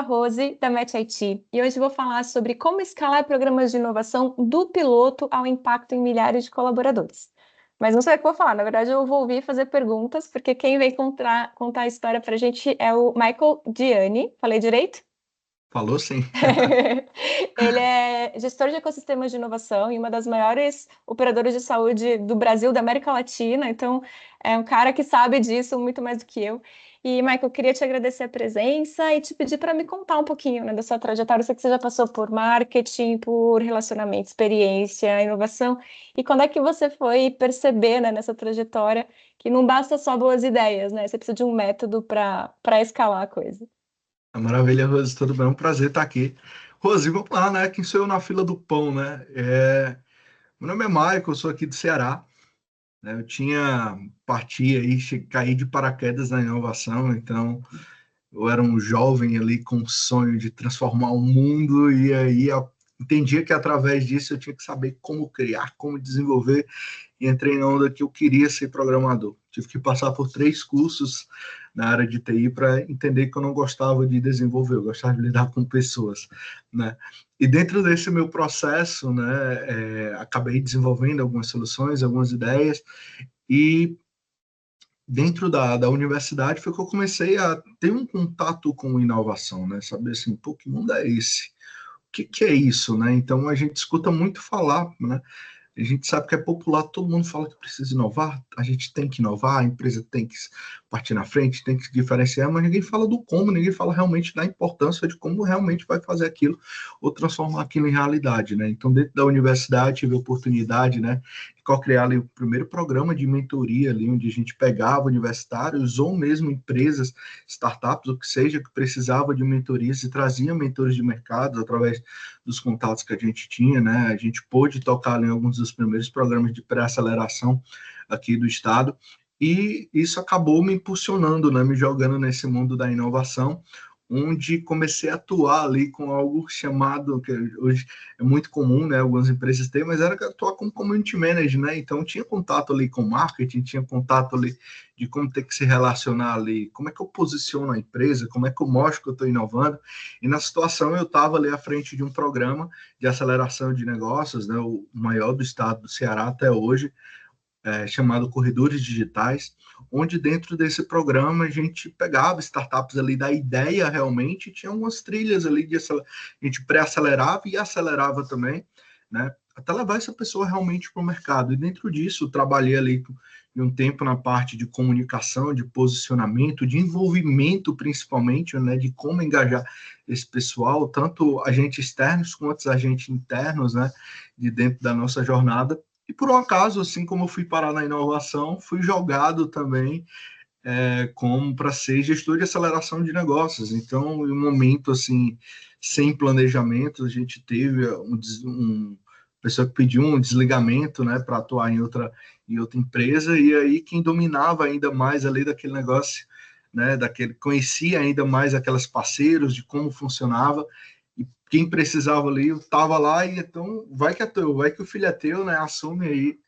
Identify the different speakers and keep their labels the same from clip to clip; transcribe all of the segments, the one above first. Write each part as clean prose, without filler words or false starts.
Speaker 1: a Rose, da Match IT, e hoje vou falar sobre como escalar programas de inovação do piloto ao impacto em milhares de colaboradores. Mas não sei o que eu vou falar, na verdade eu vou ouvir e fazer perguntas, porque quem vem contar a história para a gente é o Michael Gianni. Falei direito?
Speaker 2: Falou sim.
Speaker 1: Ele é gestor de ecossistemas de inovação e uma das maiores operadoras de saúde do Brasil, da América Latina. Então, é um cara que sabe disso muito mais do que eu. E, Michael, eu queria te agradecer a presença e te pedir para me contar um pouquinho, né, da sua trajetória. Eu sei que você já passou por marketing, por relacionamento, experiência, inovação. E quando é que você foi perceber, né, nessa trajetória que não basta só boas ideias, né? Você precisa de um método para escalar a coisa.
Speaker 2: Maravilha, Rose, tudo bem? É um prazer estar aqui. Rose, vamos lá, né? Quem sou eu na fila do pão, né? Meu nome é Michael, eu sou aqui do Ceará, né? Eu tinha parti aí, caí de paraquedas na inovação, então eu era um jovem ali com o sonho de transformar o mundo e aí eu entendia que através disso eu tinha que saber como criar, como desenvolver e entrei na onda que eu queria ser programador. Tive que passar por 3 cursos na área de TI para entender que eu não gostava de desenvolver, eu gostava de lidar com pessoas, né? E dentro desse meu processo, né, acabei desenvolvendo algumas soluções, algumas ideias, e dentro da universidade foi que eu comecei a ter um contato com inovação, né? Saber assim, pô, que mundo é esse? O que é isso, né? Então a gente escuta muito falar, né? A gente sabe que é popular, todo mundo fala que precisa inovar, a gente tem que inovar, a empresa tem que partir na frente, tem que se diferenciar, mas ninguém fala do como, ninguém fala realmente da importância de como realmente vai fazer aquilo ou transformar aquilo em realidade, né? Então, dentro da universidade, tive a oportunidade, né, de co-criar ali o primeiro programa de mentoria ali, onde a gente pegava universitários ou mesmo empresas, startups, o que seja, que precisava de mentorias e trazia mentores de mercado através dos contatos que a gente tinha, né? A gente pôde tocar em alguns dos primeiros programas de pré-aceleração aqui do estado, e isso acabou me impulsionando, né? Me jogando nesse mundo da inovação, onde comecei a atuar ali com algo chamado, que hoje é muito comum, né? Algumas empresas têm, mas era atuar como community manager, né? Então tinha contato ali com marketing, tinha contato ali de como ter que se relacionar ali, como é que eu posiciono a empresa, como é que eu mostro que eu estou inovando. E na situação eu estava ali à frente de um programa de aceleração de negócios, né, o maior do estado do Ceará até hoje, chamado Corredores Digitais, onde dentro desse programa a gente pegava startups ali da ideia realmente, tinha algumas trilhas ali a gente pré-acelerava e acelerava também, né, até levar essa pessoa realmente para o mercado. E dentro disso, trabalhei ali um tempo na parte de comunicação, de posicionamento, de envolvimento principalmente, né, de como engajar esse pessoal, tanto agentes externos quanto agentes internos, né, de dentro da nossa jornada. E por um acaso, assim como eu fui parar na inovação, fui jogado também como para ser gestor de aceleração de negócios. Então, em um momento assim, sem planejamento, a gente teve um pessoa que pediu um desligamento, né, para atuar em outra empresa, e aí quem dominava ainda mais ali daquele negócio, né, conhecia ainda mais aqueles parceiros de como funcionava, e quem precisava ali estava lá, e então vai que é teu, vai que o filho é teu, né, assume aí.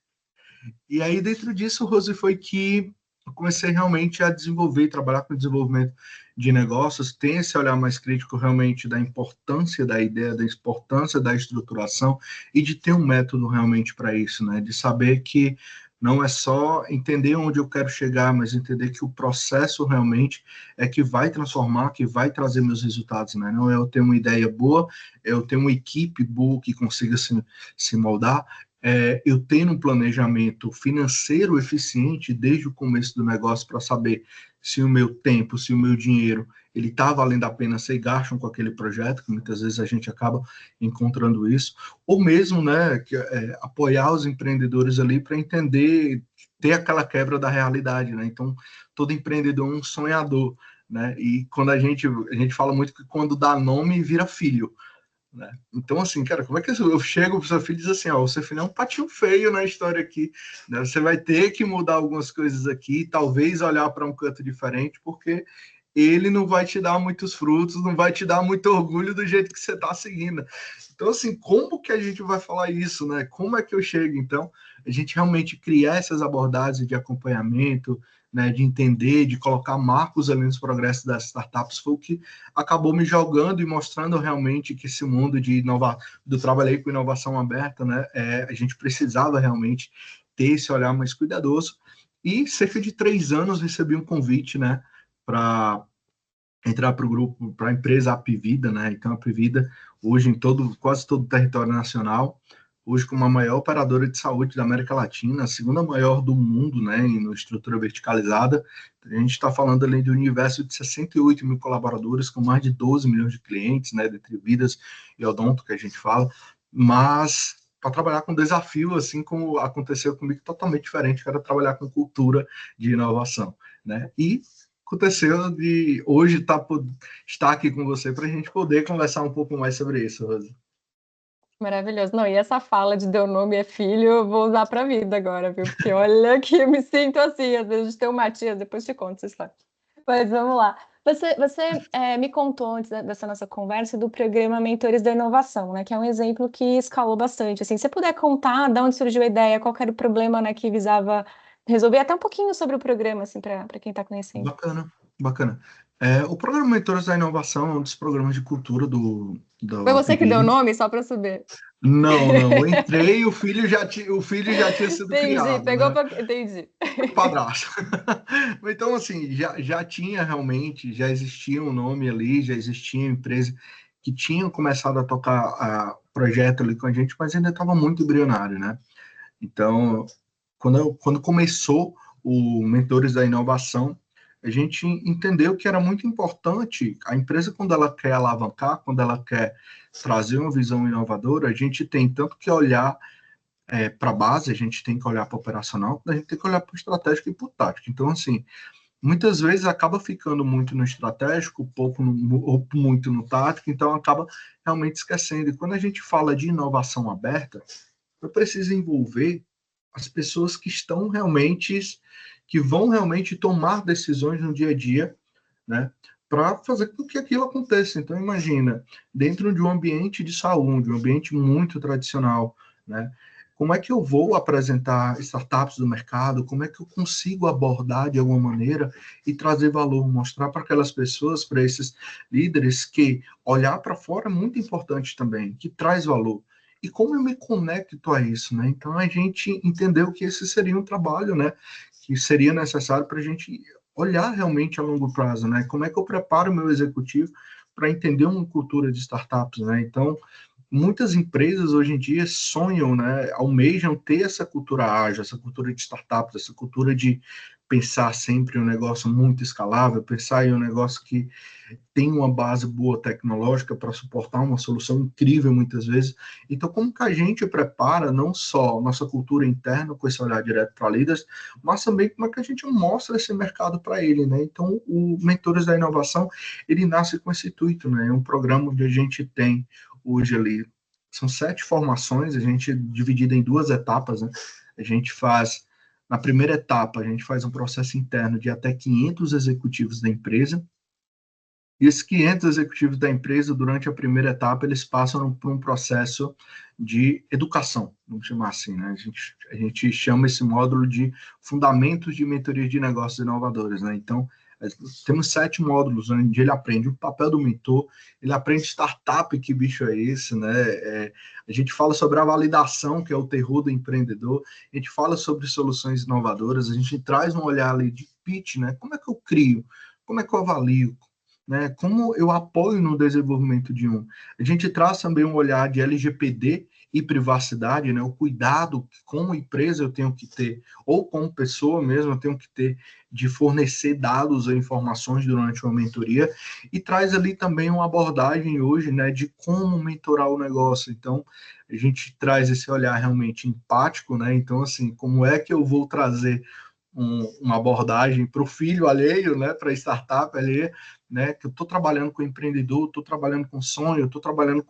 Speaker 2: E aí dentro disso, Rose, foi que eu comecei realmente a desenvolver, trabalhar com desenvolvimento de negócios, ter esse olhar mais crítico realmente da importância da ideia, da importância da estruturação e de ter um método realmente para isso, né? De saber que não é só entender onde eu quero chegar, mas entender que o processo realmente é que vai transformar, que vai trazer meus resultados, né? Não é eu ter uma ideia boa, é eu ter uma equipe boa que consiga se moldar, eu tendo um planejamento financeiro eficiente desde o começo do negócio para saber se o meu tempo, se o meu dinheiro, ele está valendo a pena ser gasto com aquele projeto, que muitas vezes a gente acaba encontrando isso, ou mesmo, né, apoiar os empreendedores ali para entender, ter aquela quebra da realidade, né? Então, todo empreendedor é um sonhador, né? E quando a gente fala muito que quando dá nome vira filho, né? Então, assim, cara, como é que eu chego pro seu filho e diz assim, ó, o seu filho é um patinho feio na história aqui, né? Você vai ter que mudar algumas coisas aqui, talvez olhar para um canto diferente, porque ele não vai te dar muitos frutos, não vai te dar muito orgulho do jeito que você está seguindo. Então, assim, como que a gente vai falar isso, né? Como é que eu chego? Então, a gente realmente criar essas abordagens de acompanhamento, né, de entender, de colocar marcos ali nos progressos das startups, foi o que acabou me jogando e mostrando realmente que esse mundo de do trabalhei com inovação aberta, né, a gente precisava realmente ter esse olhar mais cuidadoso. E cerca de 3 anos recebi um convite, né, para entrar para o grupo, para a empresa Apvida, né? Então, a Apvida, hoje em quase todo o território nacional, hoje como a maior operadora de saúde da América Latina, a segunda maior do mundo, né, em estrutura verticalizada. A gente está falando ali de um universo de 68 mil colaboradores, com mais de 12 milhões de clientes, né, dentre vidas e odonto, que a gente fala, mas para trabalhar com desafio, assim como aconteceu comigo, totalmente diferente, que era trabalhar com cultura de inovação, né? E aconteceu de hoje estar aqui com você para a gente poder conversar um pouco mais sobre isso, Rosa.
Speaker 1: Maravilhoso. Não, e essa fala de deu nome é filho, eu vou usar para a vida agora, viu? Porque olha que eu me sinto assim, às vezes tem o Matias, depois te conto essa história. Mas vamos lá. Você me contou antes dessa nossa conversa do programa Mentores da Inovação, né? Que é um exemplo que escalou bastante. Assim, se você puder contar de onde surgiu a ideia, qual que era o problema, né, que visava resolver, até um pouquinho sobre o programa, assim, para quem está conhecendo.
Speaker 2: Bacana, bacana. O programa Mentores da Inovação é um dos programas de cultura
Speaker 1: Foi
Speaker 2: do
Speaker 1: você que deu o
Speaker 2: Apvida.
Speaker 1: nome, só para saber.
Speaker 2: Não, não. Eu entrei e o filho já tinha sido
Speaker 1: Entendi,
Speaker 2: criado,
Speaker 1: pegou
Speaker 2: né?
Speaker 1: para. Entendi.
Speaker 2: O padrasto. Então, assim, já tinha realmente, já existia um nome ali, já existia empresa que tinham começado a tocar o projeto ali com a gente, mas ainda estava muito embrionário, né? Então, quando começou o Mentores da Inovação, a gente entendeu que era muito importante a empresa, quando ela quer alavancar, quando ela quer trazer uma visão inovadora, a gente tem tanto que olhar para a base, a gente tem que olhar para o operacional, a gente tem que olhar para o estratégico e para o tático. Então, assim, muitas vezes acaba ficando muito no estratégico, pouco ou muito no tático, então acaba realmente esquecendo. E quando a gente fala de inovação aberta, eu preciso envolver as pessoas que estão realmente, que vão realmente tomar decisões no dia a dia, né? Para fazer com que aquilo aconteça. Então, imagina, dentro de um ambiente de saúde, um ambiente muito tradicional, né? Como é que eu vou apresentar startups do mercado? Como é que eu consigo abordar de alguma maneira e trazer valor, mostrar para aquelas pessoas, para esses líderes, que olhar para fora é muito importante também, que traz valor. E como eu me conecto a isso, né? Então a gente entendeu que esse seria um trabalho, né? Que seria necessário para a gente olhar realmente a longo prazo, né? Como é que eu preparo o meu executivo para entender uma cultura de startups, né? Então, muitas empresas hoje em dia sonham, né, almejam ter essa cultura ágil, essa cultura de startups, essa cultura de pensar sempre em um negócio muito escalável, pensar em um negócio que tem uma base boa tecnológica para suportar uma solução incrível muitas vezes. Então, como que a gente prepara não só nossa cultura interna com esse olhar direto para líderes, mas também como é que a gente mostra esse mercado para ele, né? Então, o Mentores da Inovação, ele nasce com esse intuito, né? É um programa onde a gente tem hoje ali, são 7 formações, a gente dividida em 2 etapas, né? A gente faz, na primeira etapa, a gente faz um processo interno de até 500 executivos da empresa, e esses 500 executivos da empresa, durante a primeira etapa, eles passam por um processo de educação, vamos chamar assim, né? A gente chama esse módulo de Fundamentos de Mentoria de Negócios Inovadores, né? Então, temos 7 módulos onde ele aprende o papel do mentor, ele aprende startup, que bicho é esse, né? A gente fala sobre a validação, que é o terror do empreendedor, a gente fala sobre soluções inovadoras, a gente traz um olhar ali de pitch, né? Como é que eu crio? Como é que eu avalio? Né? Como eu apoio no desenvolvimento de um. A gente traz também um olhar de LGPD e privacidade, né? O cuidado que como empresa eu tenho que ter, ou como pessoa mesmo eu tenho que ter, de fornecer dados ou informações durante uma mentoria, e traz ali também uma abordagem hoje, né, de como mentorar o negócio. Então, a gente traz esse olhar realmente empático, né? Então, assim, como é que eu vou trazer uma abordagem para o filho alheio, né, para a startup alheia, né, que eu estou trabalhando com empreendedor, estou trabalhando com sonho, estou trabalhando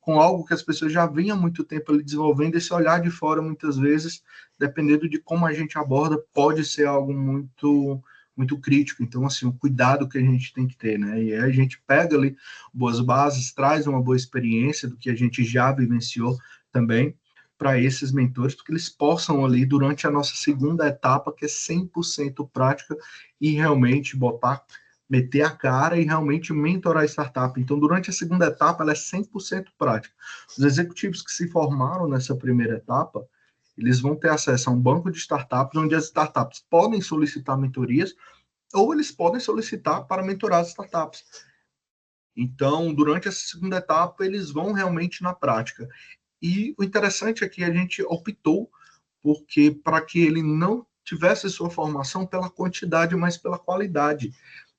Speaker 2: com algo que as pessoas já vinham há muito tempo ali desenvolvendo, esse olhar de fora, muitas vezes, dependendo de como a gente aborda, pode ser algo muito, muito crítico. Então, assim, o cuidado que a gente tem que ter, né? E aí a gente pega ali boas bases, traz uma boa experiência do que a gente já vivenciou também para esses mentores, porque eles possam ali, durante a nossa segunda etapa, que é 100% prática, e realmente meter a cara e realmente mentorar a startup. Então, durante a segunda etapa, ela é 100% prática. Os executivos que se formaram nessa primeira etapa, eles vão ter acesso a um banco de startups, onde as startups podem solicitar mentorias, ou eles podem solicitar para mentorar as startups. Então, durante essa segunda etapa, eles vão realmente na prática. E o interessante é que a gente optou porque para que ele não tivesse sua formação pela quantidade, mas pela qualidade.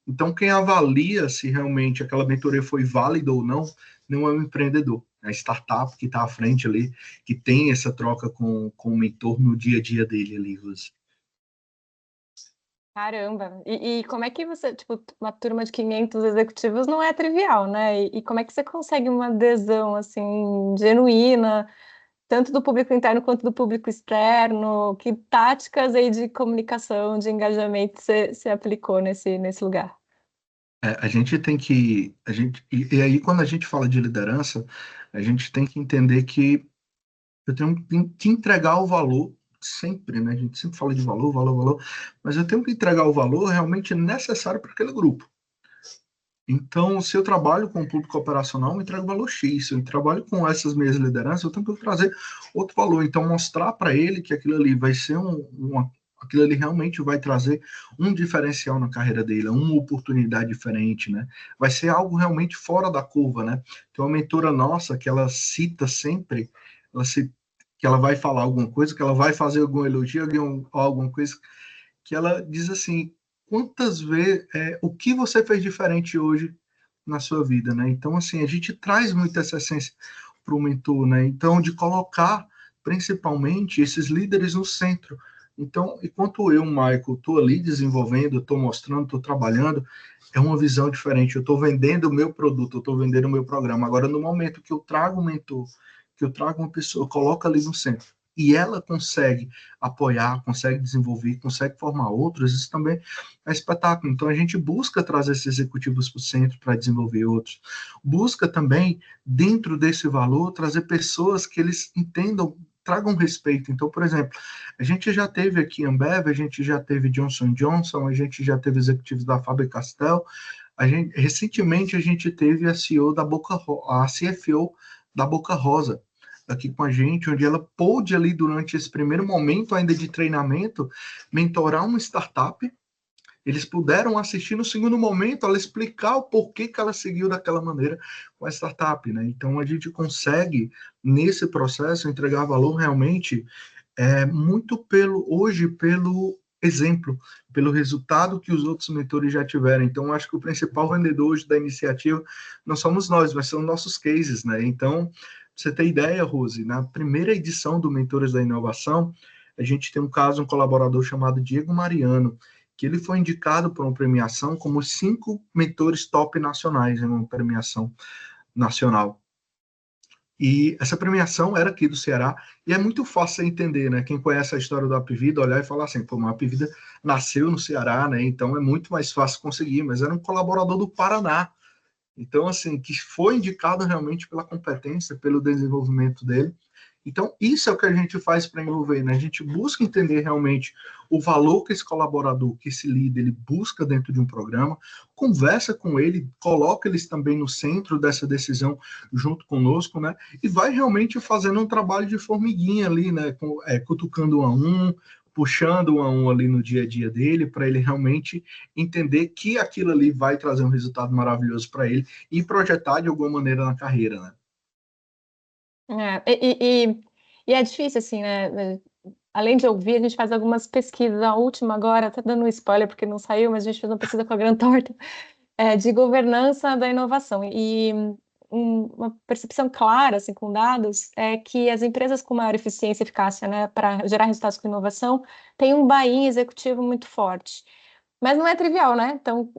Speaker 2: Então, quem avalia se realmente aquela mentoria foi válida ou não é o empreendedor, é a startup que está à frente ali, que tem essa troca com o mentor no dia a dia dele ali, Rose.
Speaker 1: Caramba! E como é que você, tipo, uma turma de 500 executivos não é trivial, né? E como é que você consegue uma adesão, assim, genuína, tanto do público interno quanto do público externo? Que táticas aí de comunicação, de engajamento você aplicou nesse lugar?
Speaker 2: A gente tem que, e aí quando a gente fala de liderança, a gente tem que entender que eu tenho que entregar o valor sempre, né? A gente sempre fala de valor, valor, valor, mas eu tenho que entregar o valor realmente necessário para aquele grupo. Então, se eu trabalho com o público operacional, eu entrego valor X. Se eu trabalho com essas minhas lideranças, eu tenho que trazer outro valor. Então, mostrar para ele que aquilo ali vai ser aquilo ali realmente vai trazer um diferencial na carreira dele, uma oportunidade diferente, né? Vai ser algo realmente fora da curva, né? Tem uma mentora nossa que ela cita sempre, que ela vai falar alguma coisa, que ela vai fazer algum elogio, alguma coisa que ela diz assim: quantas vezes, o que você fez diferente hoje na sua vida, né? Então, assim, a gente traz muita essa essência para o mentor, né? Então, de colocar principalmente esses líderes no centro. Então, enquanto eu, Michael, estou ali desenvolvendo, estou mostrando, estou trabalhando, é uma visão diferente. Eu estou vendendo o meu produto, eu estou vendendo o meu programa. Agora, no momento que eu trago um mentor, que eu trago uma pessoa, coloco ali no centro, e ela consegue apoiar, consegue desenvolver, consegue formar outros, isso também é espetáculo. Então, a gente busca trazer esses executivos para o centro para desenvolver outros. Busca também, dentro desse valor, trazer pessoas que eles entendam, tragam respeito. Então, por exemplo, a gente já teve aqui Ambev, a gente já teve Johnson Johnson, a gente já teve executivos da Faber-Castell, recentemente a gente teve a CEO da a CFO da Boca Rosa aqui com a gente, onde ela pôde ali durante esse primeiro momento ainda de treinamento mentorar uma startup. Eles puderam assistir no segundo momento ela explicar o porquê que ela seguiu daquela maneira com a startup, né? Então a gente consegue nesse processo entregar valor realmente muito pelo exemplo, pelo resultado que os outros mentores já tiveram. Então, acho que o principal vendedor hoje da iniciativa não somos nós, mas são nossos cases, né? Então, pra você ter ideia, Rose, na primeira edição do Mentores da Inovação, a gente tem um caso, um colaborador chamado Diego Mariano, que ele foi indicado para uma premiação como os 5 mentores top nacionais em uma premiação nacional. E essa premiação era aqui do Ceará, e é muito fácil entender, né? Quem conhece a história do Apvida, olhar e falar assim, pô, o Apvida nasceu no Ceará, né? Então é muito mais fácil conseguir, mas era um colaborador do Paraná. Então, assim, que foi indicado realmente pela competência, pelo desenvolvimento dele. Então, isso é o que a gente faz para envolver, né? A gente busca entender realmente o valor que esse colaborador, que esse líder, ele busca dentro de um programa, conversa com ele, coloca eles também no centro dessa decisão junto conosco, né? E vai realmente fazendo um trabalho de formiguinha ali, né? Cutucando um a um, puxando um a um ali no dia a dia dele, para ele realmente entender que aquilo ali vai trazer um resultado maravilhoso para ele e projetar de alguma maneira na carreira, né?
Speaker 1: E é difícil, assim, né? Além de ouvir, a gente faz algumas pesquisas. A última agora, até dando um spoiler porque não saiu, mas a gente fez uma pesquisa com a Grant Thornton, de governança da inovação. E uma percepção clara, assim, com dados, é que as empresas com maior eficiência e eficácia, né, para gerar resultados com inovação, têm um buy-in executivo muito forte. Mas não é trivial, né? Então,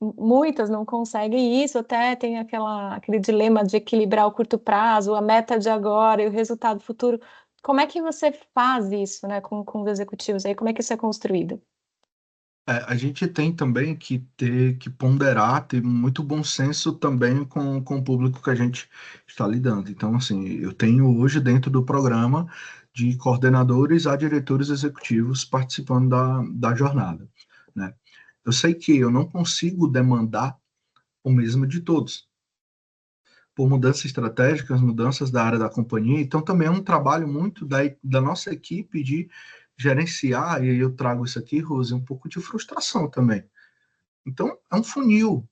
Speaker 1: muitas não conseguem isso, até tem aquele dilema de equilibrar o curto prazo, a meta de agora e o resultado futuro. Como é que você faz isso, né, com os executivos aí? Como é que isso é construído?
Speaker 2: A gente tem também que que ponderar, ter muito bom senso também com o público que a gente está lidando. Então, assim, eu tenho hoje dentro do programa de coordenadores a diretores executivos participando da jornada, né? Eu sei que eu não consigo demandar o mesmo de todos, por mudanças estratégicas, mudanças da área da companhia. Então, também é um trabalho muito da nossa equipe de gerenciar, e aí eu trago isso aqui, Rose, um pouco de frustração também. Então, é um funil.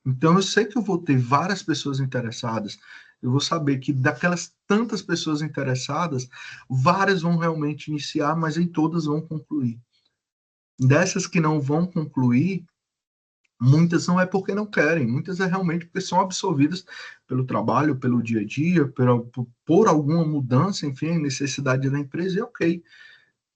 Speaker 2: Então, eu sei que eu vou ter várias pessoas interessadas, eu vou saber que daquelas tantas pessoas interessadas, várias vão realmente iniciar, mas nem todas vão concluir. Dessas que não vão concluir, muitas não é porque não querem, muitas é realmente porque são absorvidas pelo trabalho, pelo dia a dia, por alguma mudança, enfim, necessidade da empresa, e ok,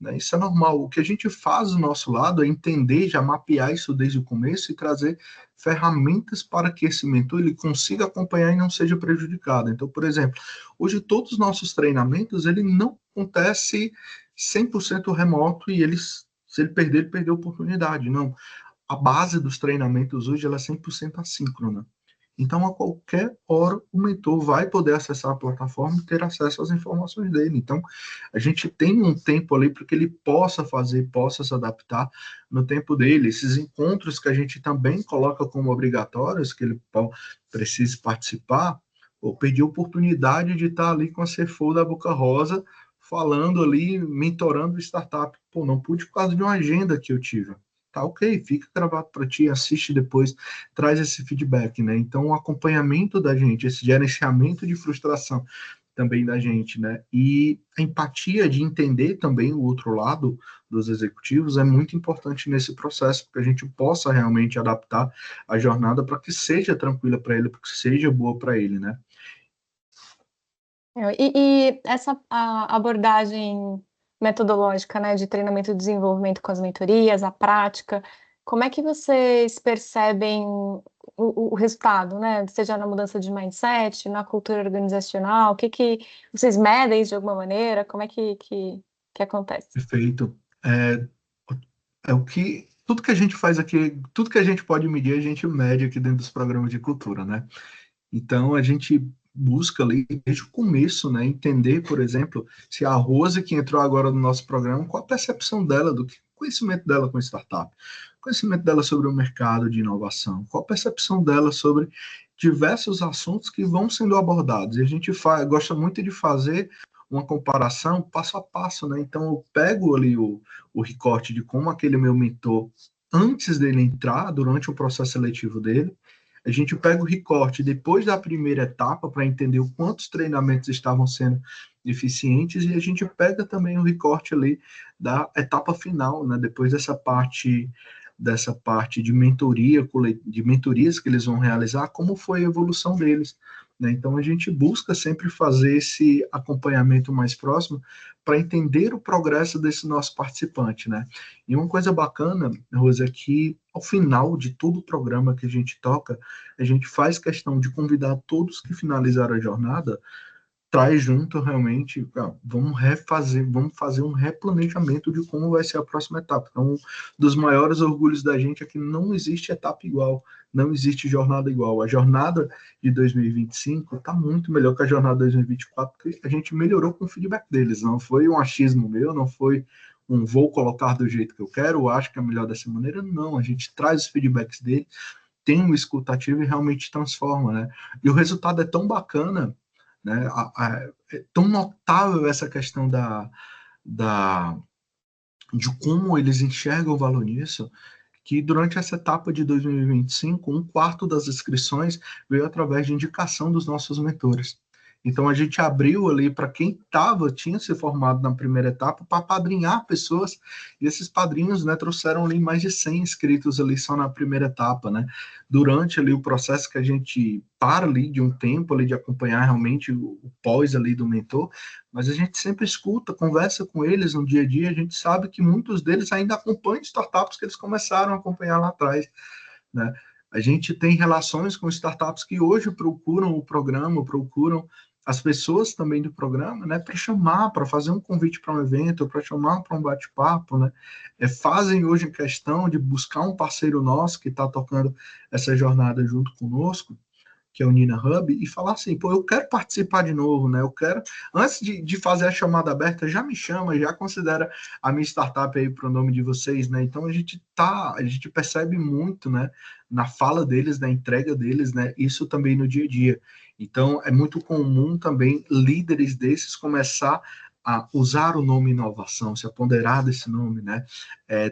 Speaker 2: né? Isso é normal. O que a gente faz do nosso lado é entender, já mapear isso desde o começo e trazer ferramentas para que esse mentor ele consiga acompanhar e não seja prejudicado. Então, por exemplo, hoje todos os nossos treinamentos, ele não acontece 100% remoto e se ele perder, ele perdeu a oportunidade. Não, a base dos treinamentos hoje ela é 100% assíncrona. Então, a qualquer hora, o mentor vai poder acessar a plataforma e ter acesso às informações dele. Então, a gente tem um tempo ali para que ele possa fazer, possa se adaptar no tempo dele. Esses encontros que a gente também coloca como obrigatórios, que ele precise participar, eu perdi a oportunidade de estar ali com a CFO da Boca Rosa, falando ali, mentorando startup. Pô, não pude por causa de uma agenda que eu tive. Tá ok, fica gravado para ti, assiste depois, traz esse feedback, né? Então, o acompanhamento da gente, esse gerenciamento de frustração também da gente, né? E a empatia de entender também o outro lado dos executivos é muito importante nesse processo, porque a gente possa realmente adaptar a jornada para que seja tranquila para ele, para que seja boa para ele, né?
Speaker 1: E essa a abordagem metodológica, né, de treinamento e desenvolvimento com as mentorias, a prática, como é que vocês percebem o resultado, né? Seja na mudança de mindset, na cultura organizacional, o que que vocês medem de alguma maneira? Como é que acontece?
Speaker 2: Perfeito. É o que tudo que a gente faz aqui, tudo que a gente pode medir, a gente mede aqui dentro dos programas de cultura, né? Então, a gente busca ali, desde o começo, né, entender, por exemplo, se a Rose, que entrou agora no nosso programa, qual a percepção dela, do conhecimento dela com startup, conhecimento dela sobre o mercado de inovação, qual a percepção dela sobre diversos assuntos que vão sendo abordados. E a gente gosta muito de fazer uma comparação passo a passo, né? Então, eu pego ali o recorte de como aquele meu mentor, antes dele entrar, durante o processo seletivo dele, a gente pega o recorte depois da primeira etapa para entender o quantos treinamentos estavam sendo eficientes e a gente pega também o recorte ali da etapa final, né? Depois dessa parte de mentoria, de mentorias que eles vão realizar, como foi a evolução deles, né? Então a gente busca sempre fazer esse acompanhamento mais próximo para entender o progresso desse nosso participante, né? E uma coisa bacana, Rosa, é que ao final de todo o programa que a gente toca, a gente faz questão de convidar todos que finalizaram a jornada, traz junto realmente, vamos fazer um replanejamento de como vai ser a próxima etapa. Então, um dos maiores orgulhos da gente é que não existe etapa igual, não existe jornada igual. A jornada de 2025 está muito melhor que a jornada de 2024, porque a gente melhorou com o feedback deles, não foi um achismo meu, não foi um vou colocar do jeito que eu quero, ou acho que é melhor dessa maneira, não, a gente traz os feedbacks deles, tem um escutativo e realmente transforma, né? E o resultado é tão bacana, né? É tão notável essa questão da, de como eles enxergam o valor nisso, que durante essa etapa de 2025, um quarto das inscrições veio através de indicação dos nossos mentores. Então a gente abriu ali para quem tinha se formado na primeira etapa, para padrinhar pessoas, e esses padrinhos, né, trouxeram ali mais de 100 inscritos ali só na primeira etapa, né? Durante ali o processo que a gente para ali de um tempo ali de acompanhar realmente o pós ali do mentor, mas a gente sempre escuta, conversa com eles no dia a dia, a gente sabe que muitos deles ainda acompanham startups que eles começaram a acompanhar lá atrás, né? A gente tem relações com startups que hoje procuram o programa, procuram as pessoas também do programa, né, para chamar, para fazer um convite para um evento, para chamar para um bate-papo, né, fazem hoje questão de buscar um parceiro nosso que está tocando essa jornada junto conosco, que é o Nina Hub, e falar assim, pô, eu quero participar de novo, né? Eu quero, antes de fazer a chamada aberta, já me chama, já considera a minha startup aí para o nome de vocês, né? Então a gente percebe muito, né, na fala deles, na entrega deles, né? Isso também no dia a dia. Então é muito comum também líderes desses começar a usar o nome inovação, se apoderar desse nome, né?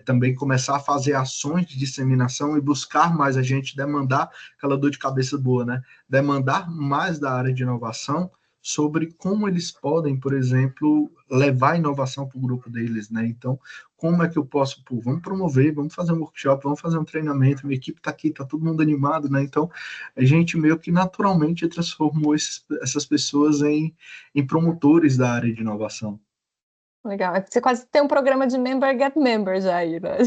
Speaker 2: Também começar a fazer ações de disseminação e buscar mais a gente, demandar aquela dor de cabeça boa, né? Demandar mais da área de inovação sobre como eles podem, por exemplo, levar a inovação para o grupo deles, né? Então, como é que eu posso, pô, vamos promover, vamos fazer um workshop, vamos fazer um treinamento, minha equipe está aqui, está todo mundo animado, né? Então, a gente meio que naturalmente transformou essas pessoas em promotores da área de inovação.
Speaker 1: Legal. Você quase tem um programa de Member Get Member já aí, né?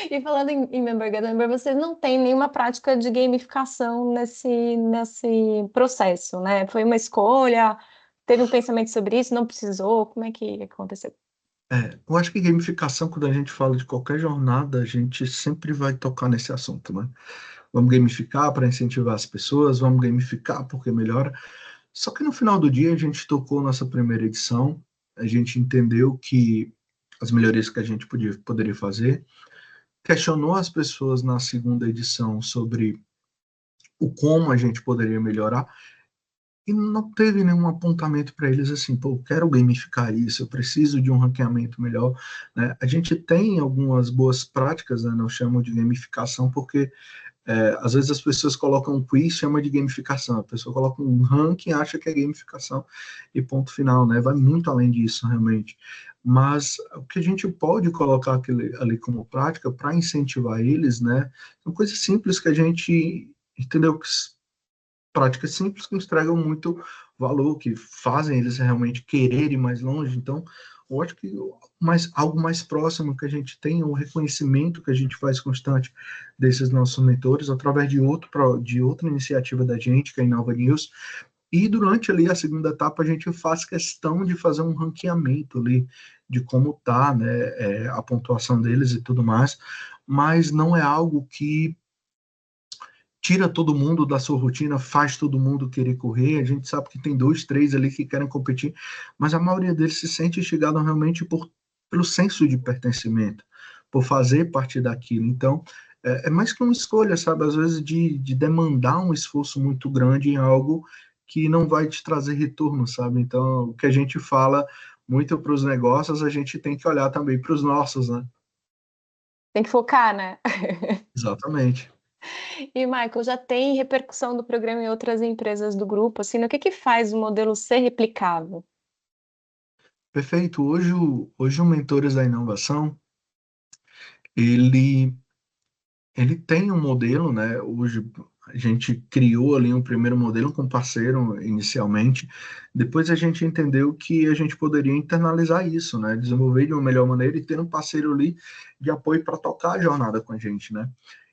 Speaker 1: E falando em Member Get Member, você não tem nenhuma prática de gamificação nesse processo, né? Foi uma escolha, teve um pensamento sobre isso, não precisou, como é que aconteceu?
Speaker 2: Eu acho que gamificação, quando a gente fala de qualquer jornada, a gente sempre vai tocar nesse assunto, né? Vamos gamificar para incentivar as pessoas, vamos gamificar porque melhora. Só que no final do dia a gente tocou nossa primeira edição, a gente entendeu que as melhorias que a gente poderia fazer, questionou as pessoas na segunda edição sobre o como a gente poderia melhorar e não teve nenhum apontamento para eles assim, pô, eu quero gamificar isso, eu preciso de um ranqueamento melhor, né? A gente tem algumas boas práticas, né? Não chamo de gamificação porque às vezes as pessoas colocam um quiz, chama de gamificação. A pessoa coloca um ranking, acha que é gamificação e ponto final, né? Vai muito além disso, realmente. Mas o que a gente pode colocar ali como prática para incentivar eles, né? São coisas simples que a gente entendeu que práticas simples que entregam muito valor, que fazem eles realmente quererem ir mais longe. Então, eu acho que algo mais próximo que a gente tem é o reconhecimento que a gente faz constante desses nossos mentores através de outra iniciativa da gente, que é a Inova News. E durante ali a segunda etapa a gente faz questão de fazer um ranqueamento ali de como tá, né, a pontuação deles e tudo mais, mas não é algo que tira todo mundo da sua rotina, faz todo mundo querer correr. A gente sabe que tem dois, três ali que querem competir, mas a maioria deles se sente instigado realmente pelo senso de pertencimento, por fazer parte daquilo. Então, é mais que uma escolha, sabe? Às vezes de demandar um esforço muito grande em algo que não vai te trazer retorno, sabe? Então, o que a gente fala muito para os negócios, a gente tem que olhar também para os nossos, né?
Speaker 1: Tem que focar, né?
Speaker 2: Exatamente.
Speaker 1: E, Michael, já tem repercussão do programa em outras empresas do grupo, assim, o que que faz o modelo ser replicável?
Speaker 2: Perfeito. Hoje o Mentores da Inovação, ele ele tem um modelo, né? Hoje a gente criou ali um primeiro modelo com parceiro inicialmente. Depois a gente entendeu que a gente poderia internalizar isso, né? Desenvolver de uma melhor maneira e ter um parceiro ali de apoio para tocar a jornada com a gente, né?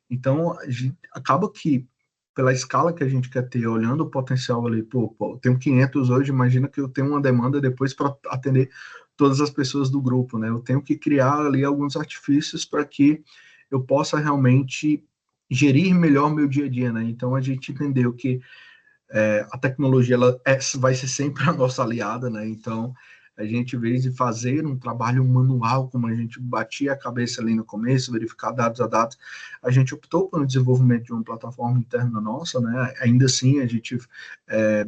Speaker 2: Então a gente, acaba que pela escala que a gente quer ter, olhando o potencial ali, pô, eu tenho 500 hoje, imagina que eu tenho uma demanda depois para atender todas as pessoas do grupo, né? Eu tenho que criar ali alguns artifícios para que eu possa realmente gerir melhor meu dia a dia, né? Então a gente entendeu que a tecnologia vai ser sempre a nossa aliada, né? Então a gente, em vez de fazer um trabalho manual, como a gente batia a cabeça ali no começo, verificar dados a dados, a gente optou pelo desenvolvimento de uma plataforma interna nossa, né? Ainda assim, a gente,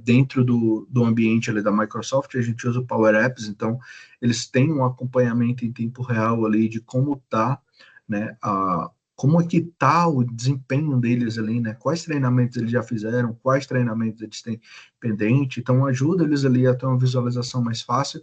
Speaker 2: dentro do ambiente ali da Microsoft, a gente usa o Power Apps, então eles têm um acompanhamento em tempo real ali de como está, né, como é que está o desempenho deles ali, né? Quais treinamentos eles já fizeram, quais treinamentos eles têm pendente, então ajuda eles ali a ter uma visualização mais fácil.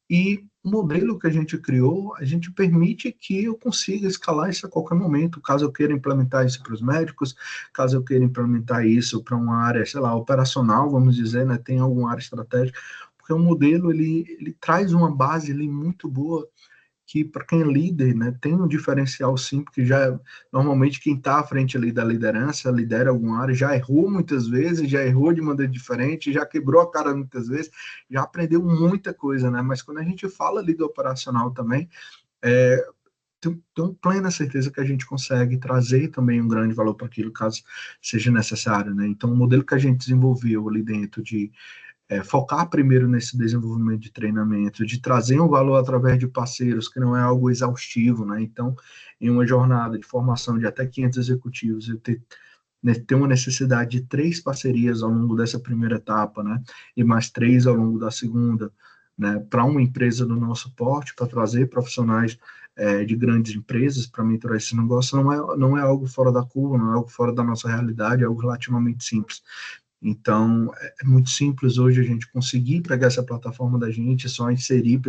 Speaker 2: E o modelo que a gente criou, a gente permite que eu consiga escalar isso a qualquer momento, caso eu queira implementar isso para os médicos, caso eu queira implementar isso para uma área, sei lá, operacional, vamos dizer, né? Tem alguma área estratégica, porque o modelo ele traz uma base ali muito boa que para quem é líder, né, tem um diferencial sim, porque já normalmente quem está à frente ali da liderança, lidera alguma área, já errou muitas vezes, já errou de maneira diferente, já quebrou a cara muitas vezes, já aprendeu muita coisa, né? Mas quando a gente fala ali do operacional também, tenho plena certeza que a gente consegue trazer também um grande valor para aquilo, caso seja necessário, né? Então, o modelo que a gente desenvolveu ali dentro de focar primeiro nesse desenvolvimento de treinamento, de trazer um valor através de parceiros, que não é algo exaustivo, né? Então, em uma jornada de formação de até 500 executivos, eu ter uma necessidade de 3 parcerias ao longo dessa primeira etapa, né? E mais 3 ao longo da segunda, né? Para uma empresa do nosso porte, para trazer profissionais de grandes empresas para mentorar esse negócio, não é algo fora da curva, não é algo fora da nossa realidade, é algo relativamente simples. Então, é muito simples hoje a gente conseguir pegar essa plataforma da gente, só inserir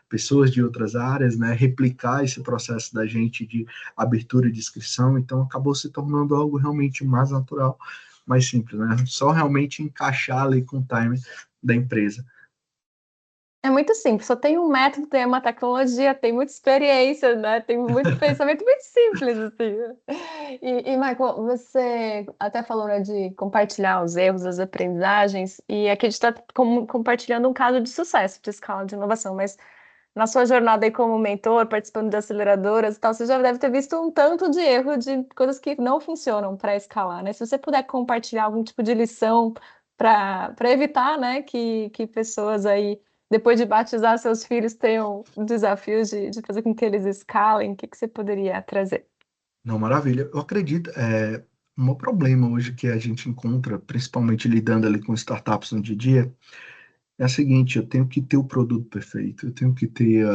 Speaker 2: pessoas de outras áreas, né, replicar esse processo da gente de abertura de inscrição, então acabou se tornando algo realmente mais natural, mais simples, né, só realmente encaixar ali com o time da empresa.
Speaker 1: É muito simples, só tem um método, tem uma tecnologia, tem muita experiência, né? Tem muito pensamento muito simples, assim. E Michael, você até falou, né, de compartilhar os erros, as aprendizagens, e aqui a gente está compartilhando um caso de sucesso de escala de inovação, mas na sua jornada aí como mentor, participando de aceleradoras e tal, você já deve ter visto um tanto de erro de coisas que não funcionam para escalar, né? Se você puder compartilhar algum tipo de lição para evitar, né, que pessoas aí depois de batizar seus filhos, tenham desafios de fazer com que eles escalem? O que você poderia trazer?
Speaker 2: Não, maravilha. Eu acredito, um problema hoje que a gente encontra, principalmente lidando ali com startups no dia a dia, é a seguinte: eu tenho que ter o produto perfeito, eu tenho que ter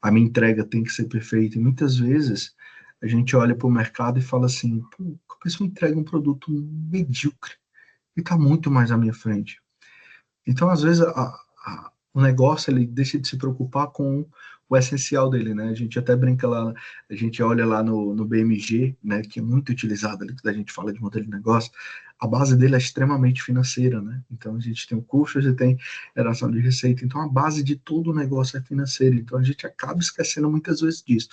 Speaker 2: a minha entrega tem que ser perfeita. E muitas vezes a gente olha para o mercado e fala assim, pô, a pessoa entrega um produto medíocre e está muito mais à minha frente. Então, às vezes, o negócio ele deixa de se preocupar com o essencial dele, né? A gente até brinca lá, a gente olha lá no BMG, né, que é muito utilizado ali, quando a gente fala de modelo de negócio, a base dele é extremamente financeira, né? Então, a gente tem o custo, a gente tem geração de receita, então a base de todo o negócio é financeira, então a gente acaba esquecendo muitas vezes disso.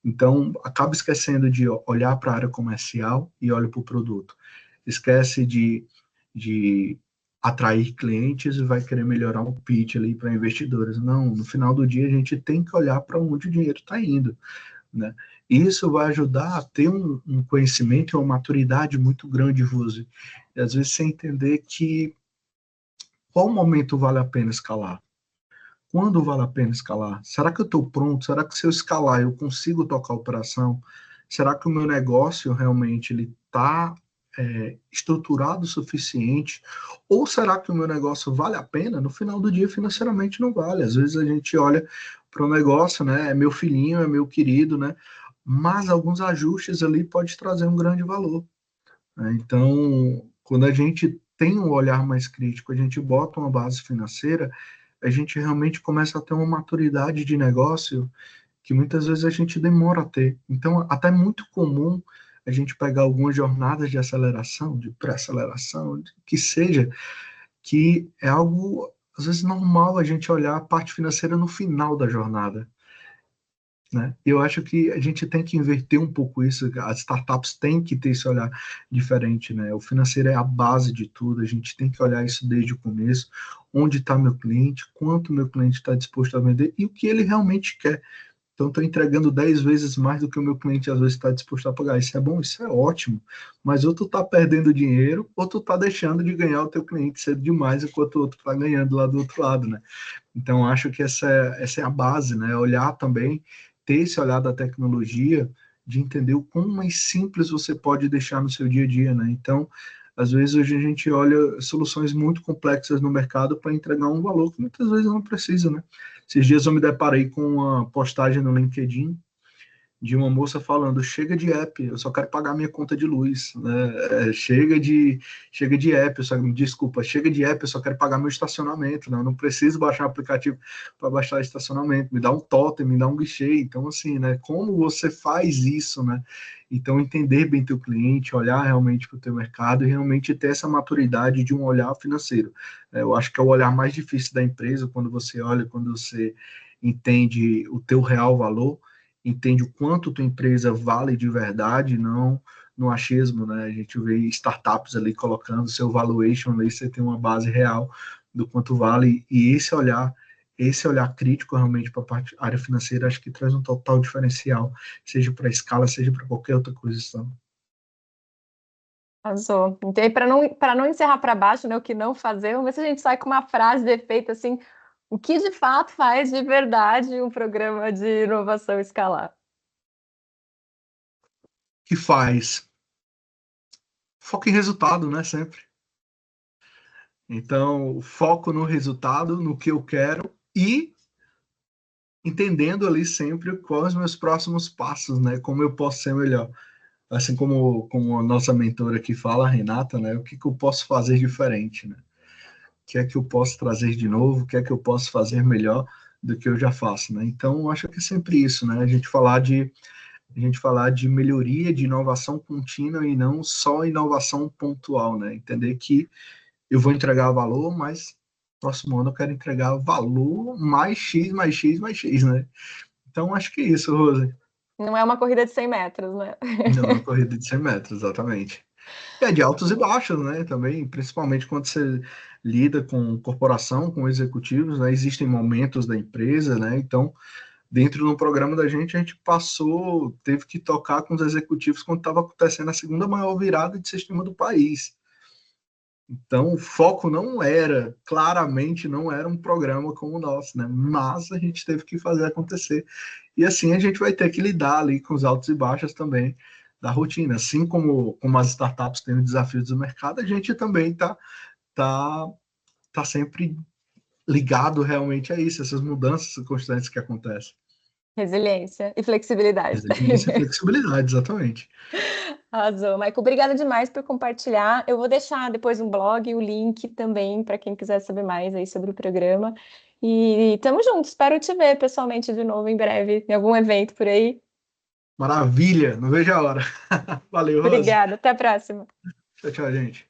Speaker 2: Então, acaba esquecendo de olhar para a área comercial e olha para o produto. Esquece de atrair clientes e vai querer melhorar o pitch ali para investidores. Não, no final do dia a gente tem que olhar para onde o dinheiro está indo, né? Isso vai ajudar a ter um conhecimento e uma maturidade muito grande, Rose. E às vezes você entender que qual momento vale a pena escalar? Quando vale a pena escalar? Será que eu estou pronto? Será que se eu escalar eu consigo tocar a operação? Será que o meu negócio realmente ele está estruturado o suficiente? Ou será que o meu negócio vale a pena? No final do dia, financeiramente não vale. Às vezes a gente olha para o negócio, né? É meu filhinho, é meu querido, né? Mas alguns ajustes ali pode trazer um grande valor, né? Então, quando a gente tem um olhar mais crítico, a gente bota uma base financeira, a gente realmente começa a ter uma maturidade de negócio que muitas vezes a gente demora a ter. Então, até é muito comum a gente pegar algumas jornadas de aceleração, de pré-aceleração, que seja, que é algo, às vezes, normal a gente olhar a parte financeira no final da jornada, né? Eu acho que a gente tem que inverter um pouco isso, as startups têm que ter esse olhar diferente, né? O financeiro é a base de tudo, a gente tem que olhar isso desde o começo, onde está meu cliente, quanto meu cliente está disposto a vender e o que ele realmente quer. Então, estou entregando 10 vezes mais do que o meu cliente às vezes está disposto a pagar. Isso é bom, isso é ótimo. Mas ou tu está perdendo dinheiro, ou tu está deixando de ganhar o teu cliente cedo demais, enquanto o outro está ganhando lá do outro lado, né? Então, acho que essa é a base, né? Olhar também, ter esse olhar da tecnologia, de entender o quão mais simples você pode deixar no seu dia a dia, né? Então, às vezes hoje a gente olha soluções muito complexas no mercado para entregar um valor que muitas vezes não precisa, né? Esses dias eu me deparei com uma postagem no LinkedIn de uma moça falando: chega de app, eu só quero pagar minha conta de luz, né? Chega de app, desculpa, chega de app, eu só quero pagar meu estacionamento, né? Eu não preciso baixar um aplicativo para baixar estacionamento, me dá um totem, me dá um guichê. Então, assim, né? Como você faz isso, né? Então, entender bem teu cliente, olhar realmente para o teu mercado e realmente ter essa maturidade de um olhar financeiro. Eu acho que é o olhar mais difícil da empresa, quando você olha, quando você entende o teu real valor, entende o quanto tua empresa vale de verdade, não no achismo, né? A gente vê startups ali colocando seu valuation ali, você tem uma base real do quanto vale, e esse olhar crítico realmente para a área financeira, acho que traz um total diferencial, seja para a escala, seja para qualquer outra coisa. Então.
Speaker 1: Arrasou. Então, para não encerrar para baixo, né, o que não fazer, vamos ver se a gente sai com uma frase de efeito assim, o que de fato faz de verdade um programa de inovação escalar?
Speaker 2: Que faz foco em resultado, né, sempre. Então, foco no resultado, no que eu quero e entendendo ali sempre quais os meus próximos passos, né, como eu posso ser melhor. Assim como a nossa mentora aqui fala, a Renata, né, o que eu posso fazer diferente, né? O que é que eu posso trazer de novo? O que é que eu posso fazer melhor do que eu já faço, né? Então, acho que é sempre isso, né? A gente falar de melhoria, de inovação contínua e não só inovação pontual, né? Entender que eu vou entregar valor, mas próximo ano eu quero entregar valor mais X, mais X, mais X, né? Então, acho que é isso, Rose.
Speaker 1: Não é uma corrida de 100 metros, né?
Speaker 2: Não é uma corrida de 100 metros, exatamente. E é de altos e baixos, né? Também, principalmente quando você lida com corporação, com executivos, né? Existem momentos da empresa, né? Então, dentro do programa da gente, a gente teve que tocar com os executivos quando estava acontecendo a segunda maior virada de sistema do país. Então, o foco claramente não era um programa como o nosso, né? Mas a gente teve que fazer acontecer. E assim a gente vai ter que lidar ali com os altos e baixos também da rotina. Assim como as startups têm os desafios do mercado, a gente também tá, tá sempre ligado realmente a isso, essas mudanças constantes que acontecem.
Speaker 1: Resiliência e flexibilidade.
Speaker 2: Resiliência e flexibilidade, exatamente.
Speaker 1: Arrasou. Michael, obrigada demais por compartilhar. Eu vou deixar depois um blog, o link também para quem quiser saber mais aí sobre o programa. E tamo junto. Espero te ver pessoalmente de novo em breve, em algum evento por aí.
Speaker 2: Maravilha, não vejo a hora. Valeu, Rose.
Speaker 1: Obrigada. Até a próxima.
Speaker 2: Tchau, tchau, gente.